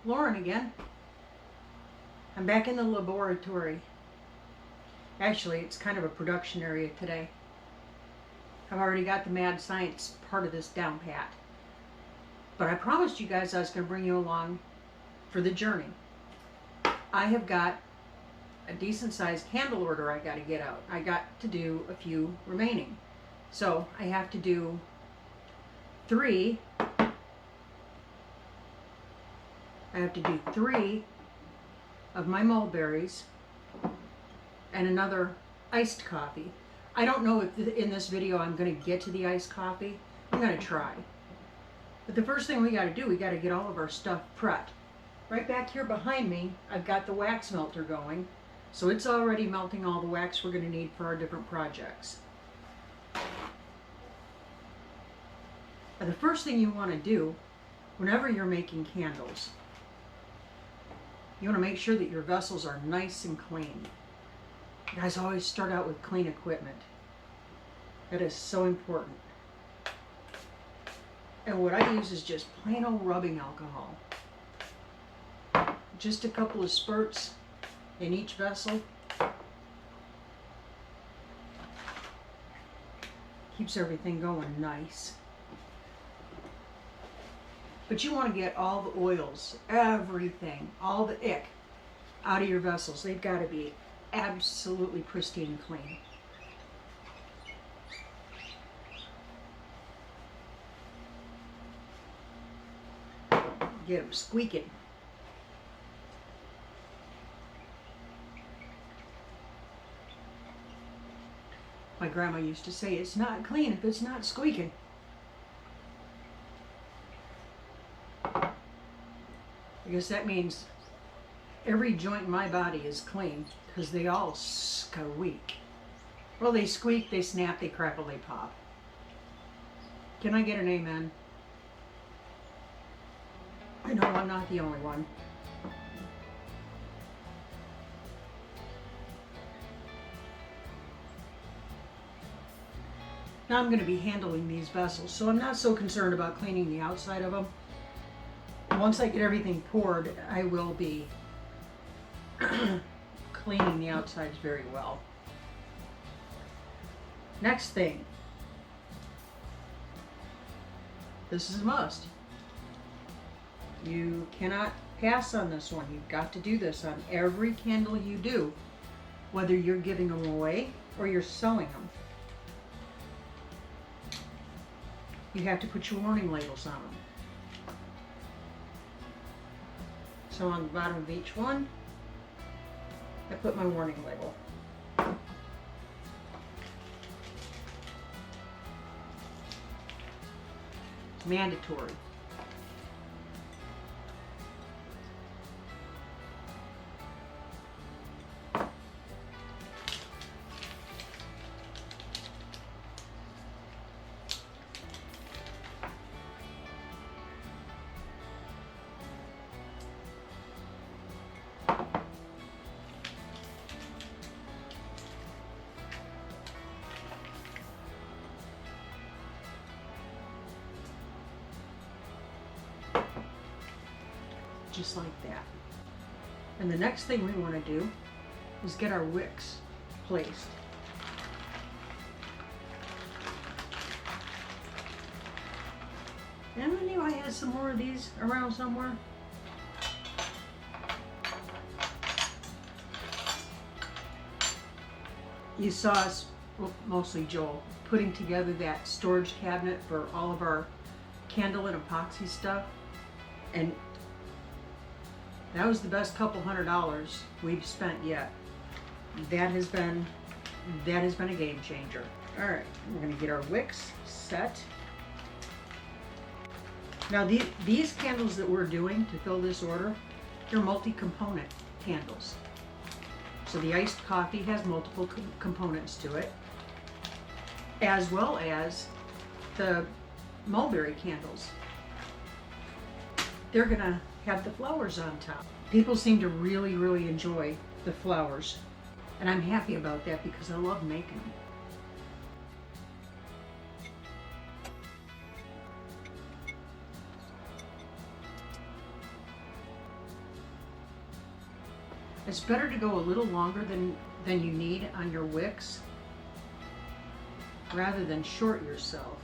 Lauren again. I'm back in the laboratory. Actually, it's kind of a production area today. I've already got the mad science part of this down pat. But I promised you guys I was going to bring you along for the journey. I have got a decent sized candle order I got to get out. I got to do a few remaining. So I have to do 3. I have to do 3 of my mulberries and another iced coffee. I don't know if in this video I'm going to get to the iced coffee. I'm going to try. But the first thing we got to do, we got to get all of our stuff prepped. Right back here behind me, I've got the wax melter going. So it's already melting all the wax we're going to need for our different projects. Now, the first thing you want to do whenever you're making candles, you want to make sure that your vessels are nice and clean. You guys always start out with clean equipment. That is so important. And what I use is just plain old rubbing alcohol. Just a couple of spurts in each vessel. Keeps everything going nice. But you want to get all the oils, everything, all the ick out of your vessels. They've got to be absolutely pristine and clean. Get them squeaking. My grandma used to say, it's not clean if it's not squeaking. I guess that means every joint in my body is clean because they all squeak. Well, they squeak, they snap, they crackle, they pop. Can I get an amen? I know I'm not the only one. Now I'm going to be handling these vessels, so I'm not so concerned about cleaning the outside of them. Once I get everything poured, I will be cleaning the outsides very well. Next thing. This is a must. You cannot pass on this one. You've got to do this on every candle you do, whether you're giving them away or you're selling them. You have to put your warning labels on them. So on the bottom of each one, I put my warning label. It's mandatory. Just like that. And the next thing we want to do is get our wicks placed. And I knew I had some more of these around somewhere. You saw us, well, mostly Joel, putting together that storage cabinet for all of our candle and epoxy stuff. And that was the best couple $100 we've spent yet. That has been a game changer. All right, we're gonna get our wicks set. Now these candles that we're doing to fill this order, they're multi-component candles. So the iced coffee has multiple components to it, as well as the mulberry candles. They're gonna have the flowers on top. People seem to really, really enjoy the flowers. And I'm happy about that because I love making them. It's better to go a little longer than you need on your wicks rather than short yourself.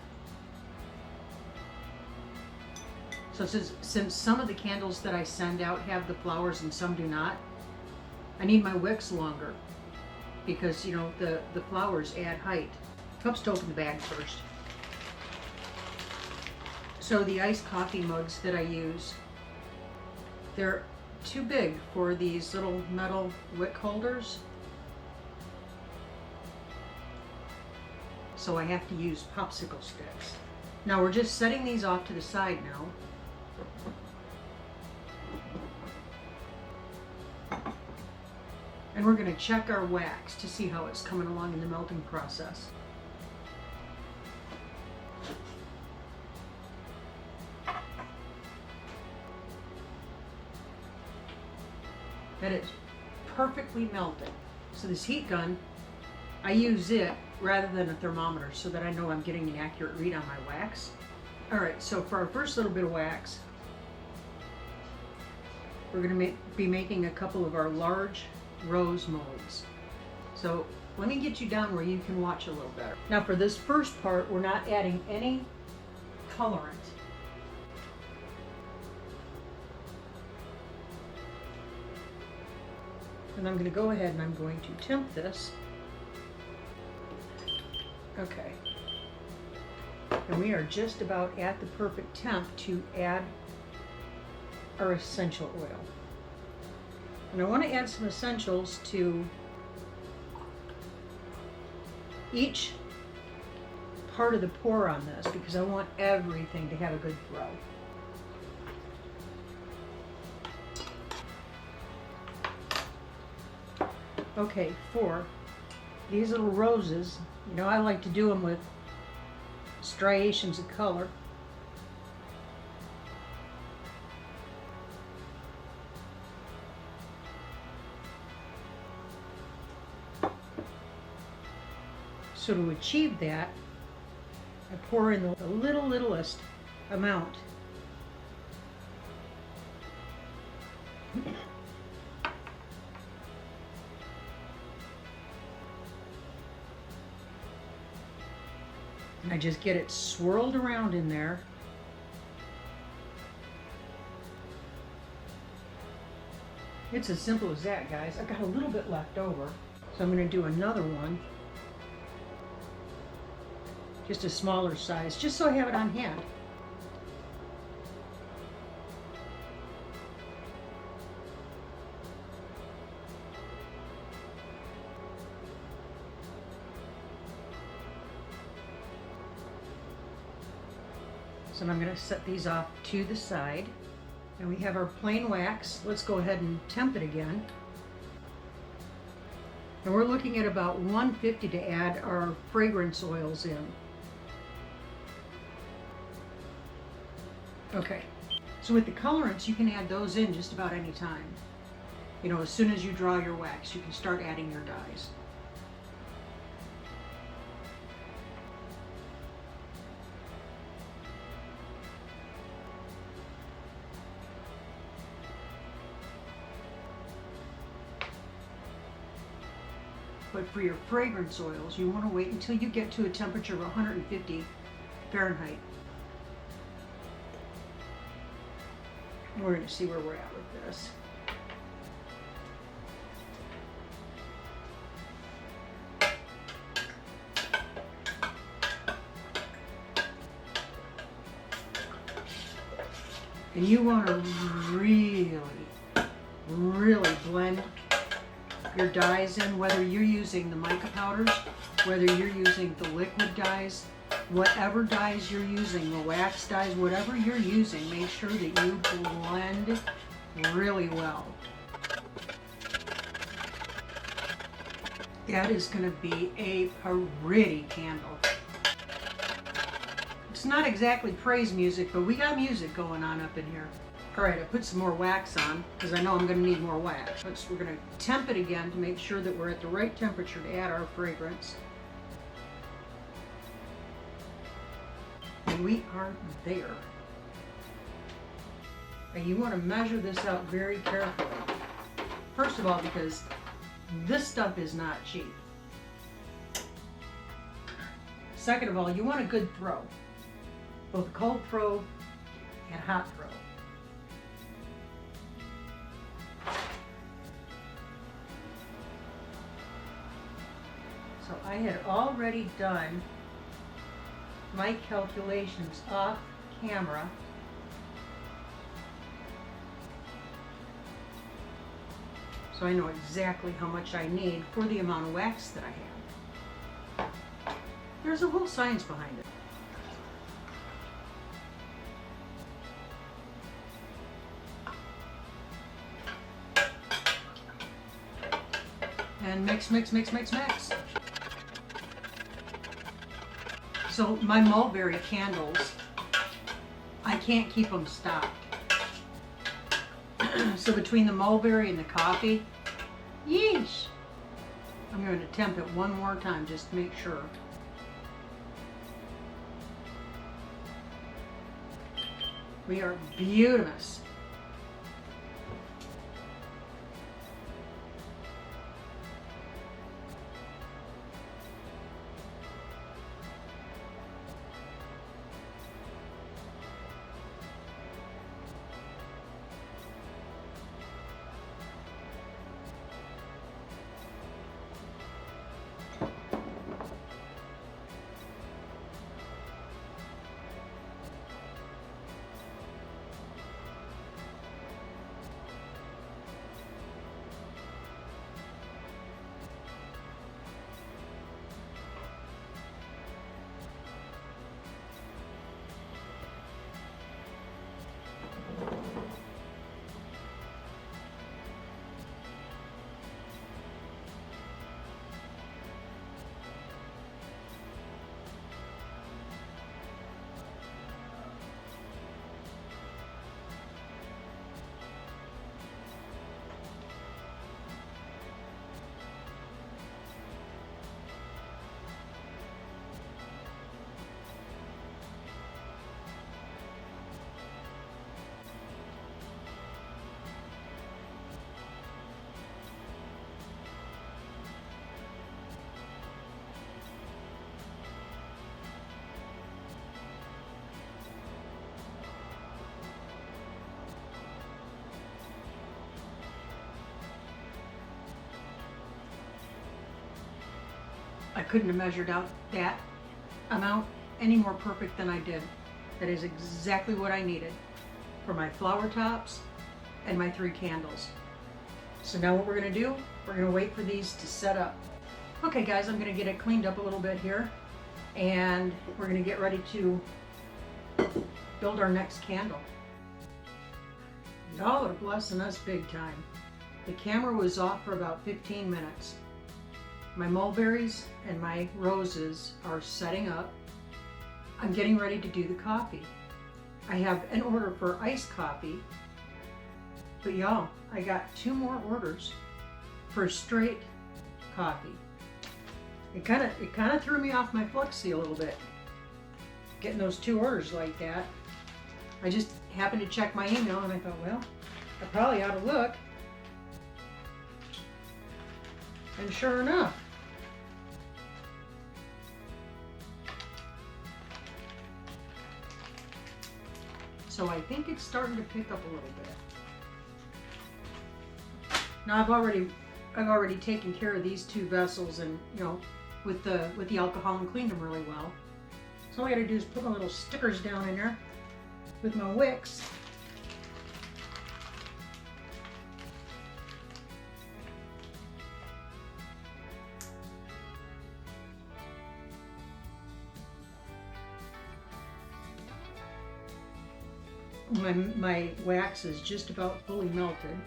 So since some of the candles that I send out have the flowers and some do not, I need my wicks longer because, you know, the flowers add height. Oops, to open the bag first. So the iced coffee mugs that I use, they're too big for these little metal wick holders. So I have to use popsicle sticks. Now we're just setting these off to the side now. And we're going to check our wax to see how it's coming along in the melting process. That is perfectly melted. So this heat gun, I use it rather than a thermometer so that I know I'm getting an accurate read on my wax. Alright, so for our first little bit of wax, we're going to be making a couple of our large rose molds. So let me get you down where you can watch a little better. Now for this first part, we're not adding any colorant. And I'm going to go ahead and I'm going to temp this. Okay. And we are just about at the perfect temp to add our essential oil. And I want to add some essentials to each part of the pour on this because I want everything to have a good flow. Okay, for these little roses, you know, I like to do them with striations of color. So to achieve that, I pour in the littlest amount. I just get it swirled around in there. It's as simple as that, guys. I've got a little bit left over, so I'm going to do another one. Just a smaller size, just so I have it on hand. So I'm going to set these off to the side. And we have our plain wax. Let's go ahead and temp it again. And we're looking at about 150 to add our fragrance oils in. Okay, so with the colorants, you can add those in just about any time. You know, as soon as you draw your wax, you can start adding your dyes. But for your fragrance oils, you want to wait until you get to a temperature of 150 Fahrenheit. We're going to see where we're at with this. And you want to really blend your dyes in, whether you're using the mica powders, whether you're using the liquid dyes, whatever dyes you're using, the wax dyes, whatever you're using, make sure that you blend really well. That is going to be a pretty candle. It's not exactly praise music, but we got music going on up in here. Alright, I put some more wax on because I know I'm going to need more wax. We're going to temp it again to make sure that we're at the right temperature to add our fragrance. And we are there. And you want to measure this out very carefully. First of all, because this stuff is not cheap. Second of all, you want a good throw. Both a cold throw and hot throw. So I had already done my calculations off camera. So I know exactly how much I need for the amount of wax that I have. There's a whole science behind it. And mix, mix, mix, mix, mix. So my mulberry candles, I can't keep them stopped. So between the mulberry and the coffee, yeesh. I'm going to attempt it one more time just to make sure. We are beautiful. I couldn't have measured out that amount any more perfect than I did. That is exactly what I needed for my flower tops and my 3 candles. So now what we're going to do, we're going to wait for these to set up. Okay guys, I'm going to get it cleaned up a little bit here, and we're going to get ready to build our next candle. Y'all are blessing us big time. The camera was off for about 15 minutes. My mulberries and my roses are setting up. I'm getting ready to do the coffee. I have an order for iced coffee, but y'all, I got 2 more orders for straight coffee. It kind of threw me off my flexi a little bit, getting those 2 orders like that. I just happened to check my email and I thought, well, I probably ought to look. And sure enough, so I think it's starting to pick up a little bit. Now I've already taken care of these 2 vessels, and with the alcohol, and cleaned them really well. So all I got to do is put my little stickers down in there with my wicks. My wax is just about fully melted.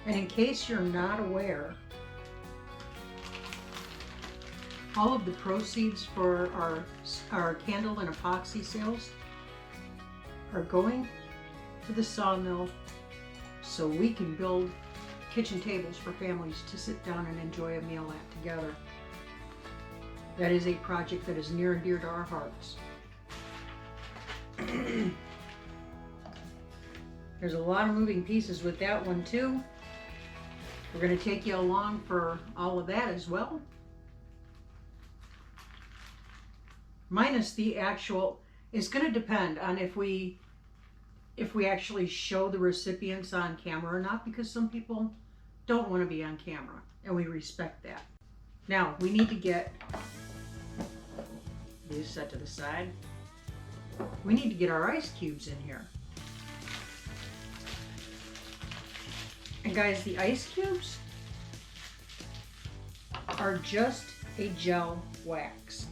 And in case you're not aware, all of the proceeds for our candle and epoxy sales are going to the sawmill so we can build kitchen tables for families to sit down and enjoy a meal at together. That is a project that is near and dear to our hearts. There's a lot of moving pieces with that one too. We're going to take you along for all of that as well. Minus the actual, it's going to depend on if we actually show the recipients on camera or not, because some people don't want to be on camera, and we respect that. Now, we need to get these set to the side. We need to get our ice cubes in here. And guys, the ice cubes are just a gel wax.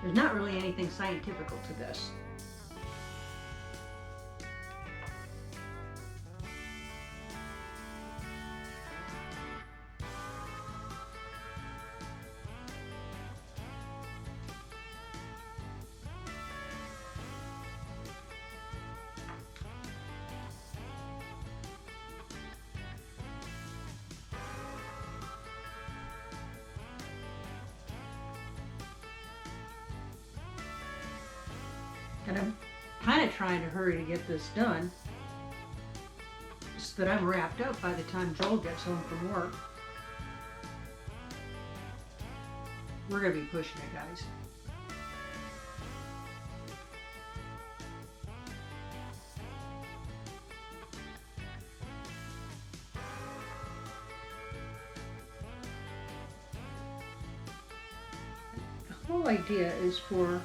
There's not really anything scientific to this. And I'm kind of trying to hurry to get this done so that I'm wrapped up by the time Joel gets home from work. We're going to be pushing it, guys. The whole idea is for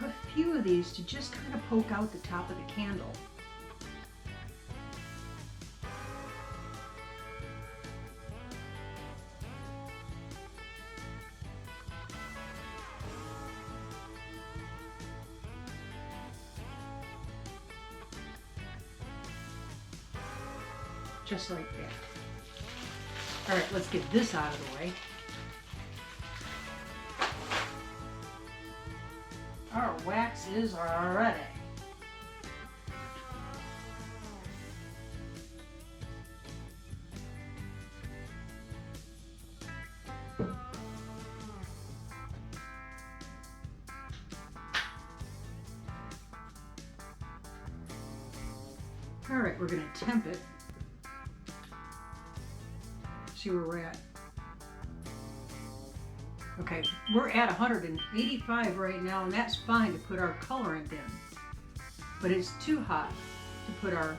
a few of these to just kind of poke out the top of the candle. Just like that. All right, let's get this out of the way. Our wax is ready. All right, we're going to temp it. See where we're at. Okay, we're at 185 right now, and that's fine to put our colorant in. But it's too hot to put our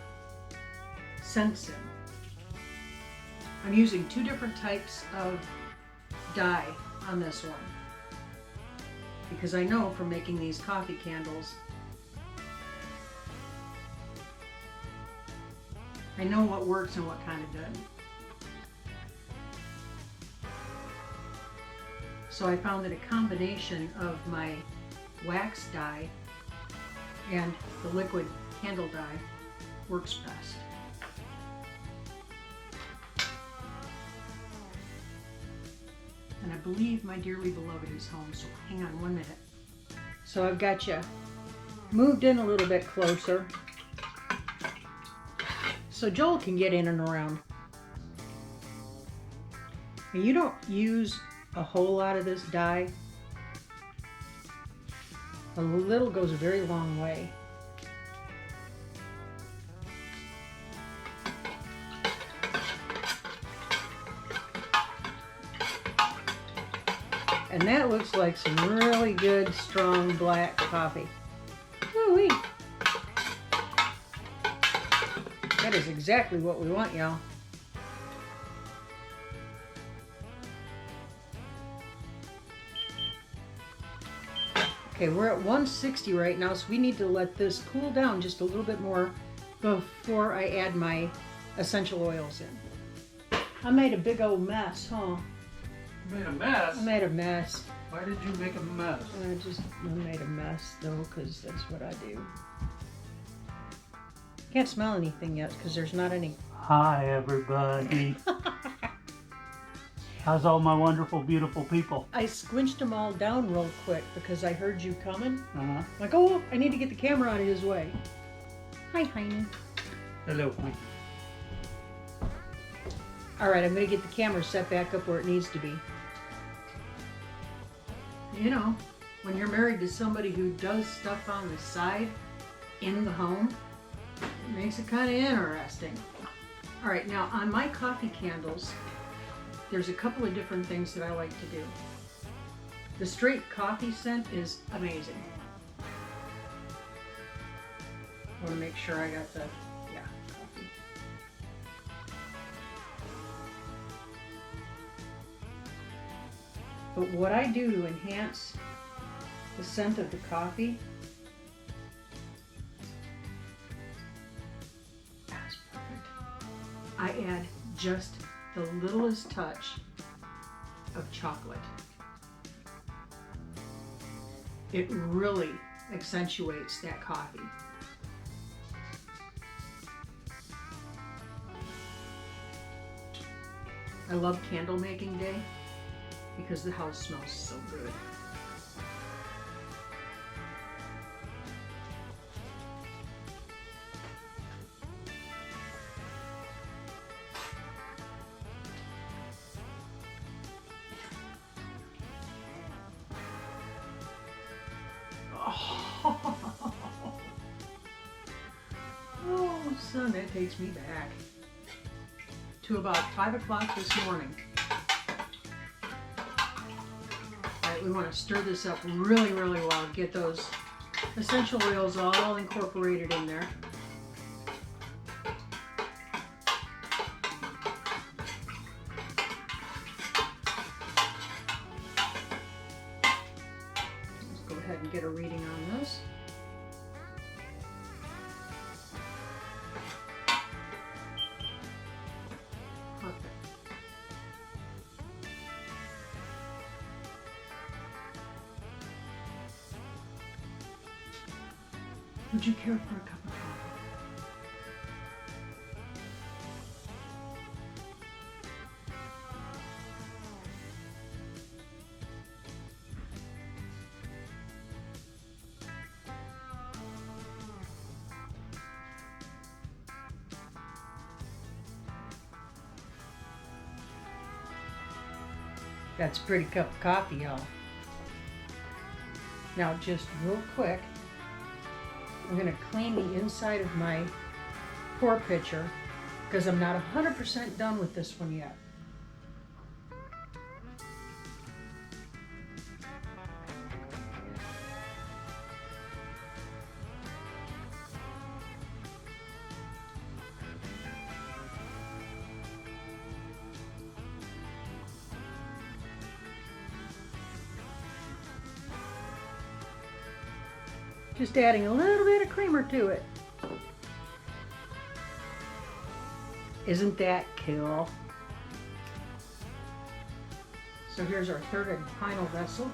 scents in. I'm using two different types of dye on this one, because I know from making these coffee candles, I know what works and what kind of doesn't. So I found that a combination of my wax dye and the liquid candle dye works best. And I believe my dearly beloved is home, so hang on 1 minute. So I've got you moved in a little bit closer so Joel can get in and around. And you don't use a whole lot of this dye. A little goes a very long way. And that looks like some really good, strong black coffee. Woo-wee. That is exactly what we want, y'all. Okay, we're at 160 right now, so we need to let this cool down just a little bit more before I add my essential oils in. I made a big old mess, huh? You made a mess? I made a mess. Why did you make a mess? I made a mess though, because that's what I do. Can't smell anything yet because there's not any. Hi, everybody. How's all my wonderful, beautiful people? I squinched them all down real quick because I heard you coming. Uh-huh. Like, oh, I need to get the camera out of his way. Hi, Heine. Hello. All right, I'm going to get the camera set back up where it needs to be. You know, when you're married to somebody who does stuff on the side in the home, it makes it kind of interesting. All right, now on my coffee candles, there's a couple of different things that I like to do. The straight coffee scent is amazing. I want to make sure I got the, coffee. But what I do to enhance the scent of the coffee, that's perfect. I add just the littlest touch of chocolate. It really accentuates that coffee. I love candle making day because the house smells so good. Oh, son, that takes me back to about 5 o'clock this morning. All right, we want to stir this up really, really well. Get those essential oils all incorporated in there. Let's go ahead and get a reading on this. Would you care for a cup of coffee? That's a pretty cup of coffee, y'all. Now, just real quick, I'm going to clean the inside of my pour pitcher because I'm not 100% done with this one yet. Just adding a little bit of creamer to it. Isn't that cool? So here's our third and final vessel.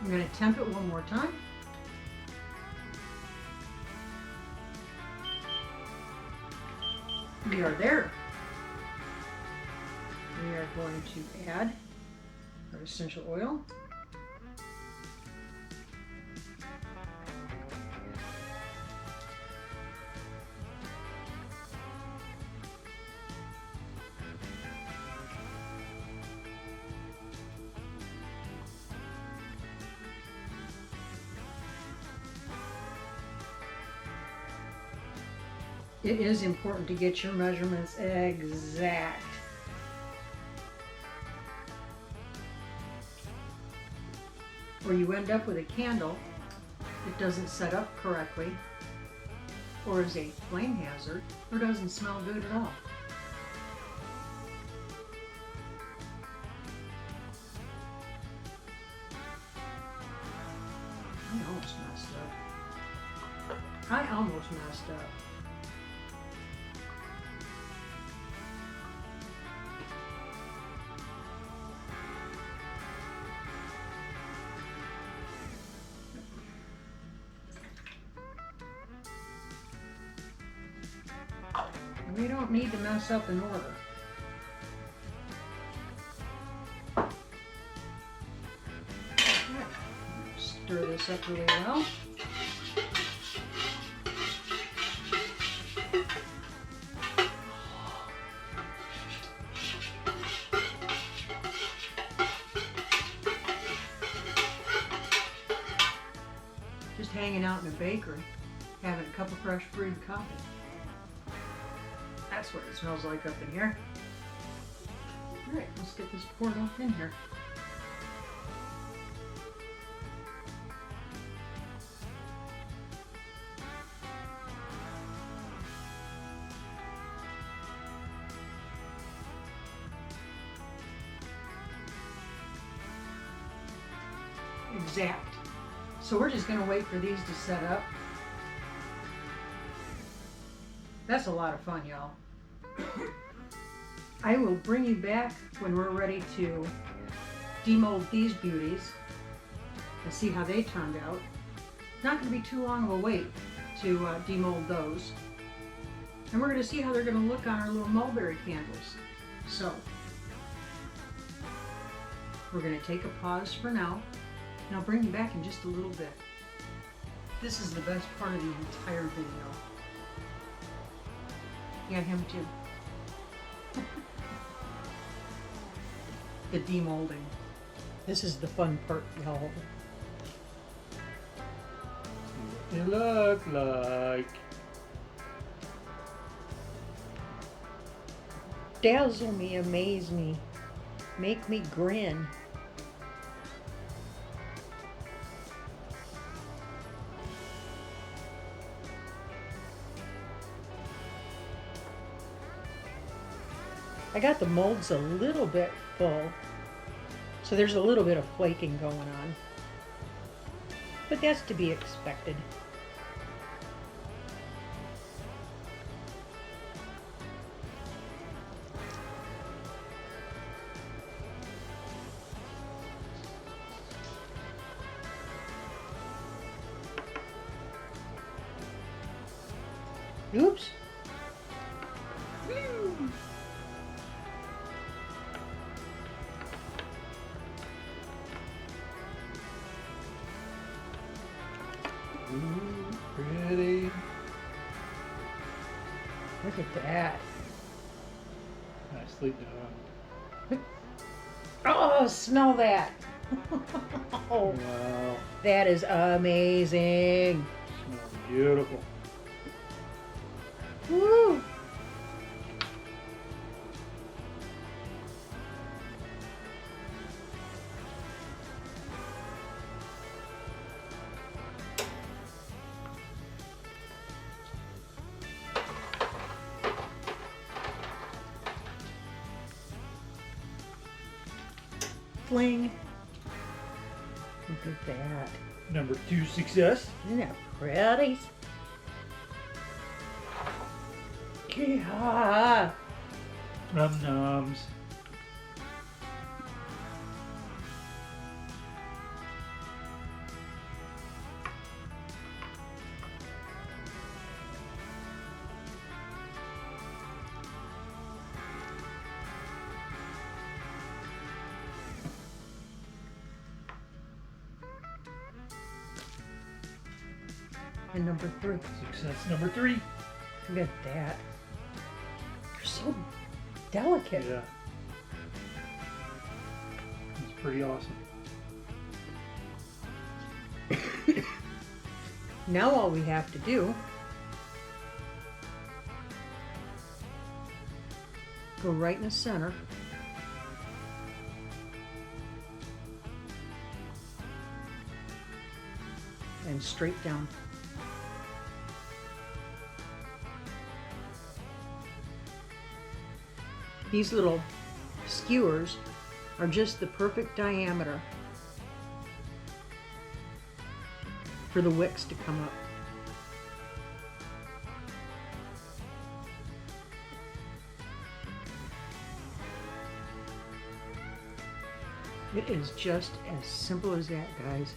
I'm going to temp it one more time. We are there. We are going to add our essential oil. It is important to get your measurements exact. Or you end up with a candle that doesn't set up correctly, or is a flame hazard, or doesn't smell good at all. I almost messed up. We don't need to mess up in order. Stir this up really well. Just hanging out in a bakery, having a cup of fresh brewed coffee. That's what it smells like up in here. All right, let's get this poured up in here. Exact. So we're just gonna wait for these to set up. That's a lot of fun, y'all. I will bring you back when we're ready to demold these beauties and see how they turned out. Not gonna be too long of a wait to demold those. And we're gonna see how they're gonna look on our little mulberry candles. So, we're gonna take a pause for now. And I'll bring you back in just a little bit. This is the best part of the entire video. Yeah, him too. The demolding. This is the fun part, y'all. See what they look like. Dazzle me, amaze me, make me grin. I got the molds a little bit full, so there's a little bit of flaking going on, but that's to be expected. Oops. Ooh, pretty. Look at that. Nicely done. Oh, smell that. Oh, Wow. that is amazing. Smells beautiful. Woo. Fling. Look at that. Number 2 success. Isn't that pretty? Yeah. Num nums. And number 3. Success number 3. Look at that. You're so delicate. Yeah. It's pretty awesome. Now all we have to do, go right in the center. And straight down. These little skewers are just the perfect diameter for the wicks to come up. It is just as simple as that, guys.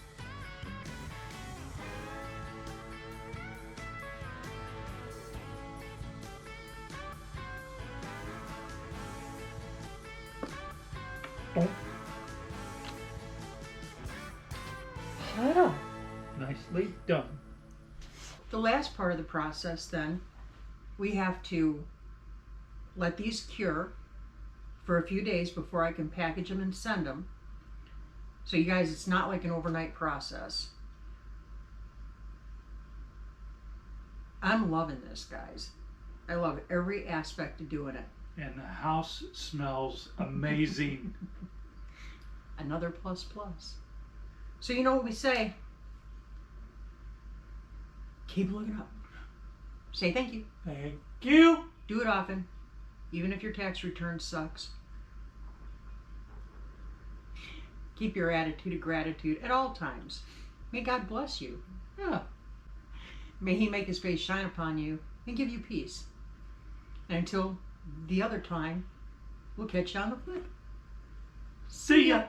Oh, Oh. nicely done. The last part of the process, then, we have to let these cure for a few days before I can package them and send them. So you guys, it's not like an overnight process. I'm loving this, guys. I love every aspect of doing it. And the house smells amazing. Another plus plus. So you know what we say? Keep looking up. Say thank you. Thank you. Do it often, even if your tax return sucks. Keep your attitude of gratitude at all times. May God bless you. Yeah. May He make His face shine upon you and give you peace. And until the other time, we'll catch you on the flip. See ya.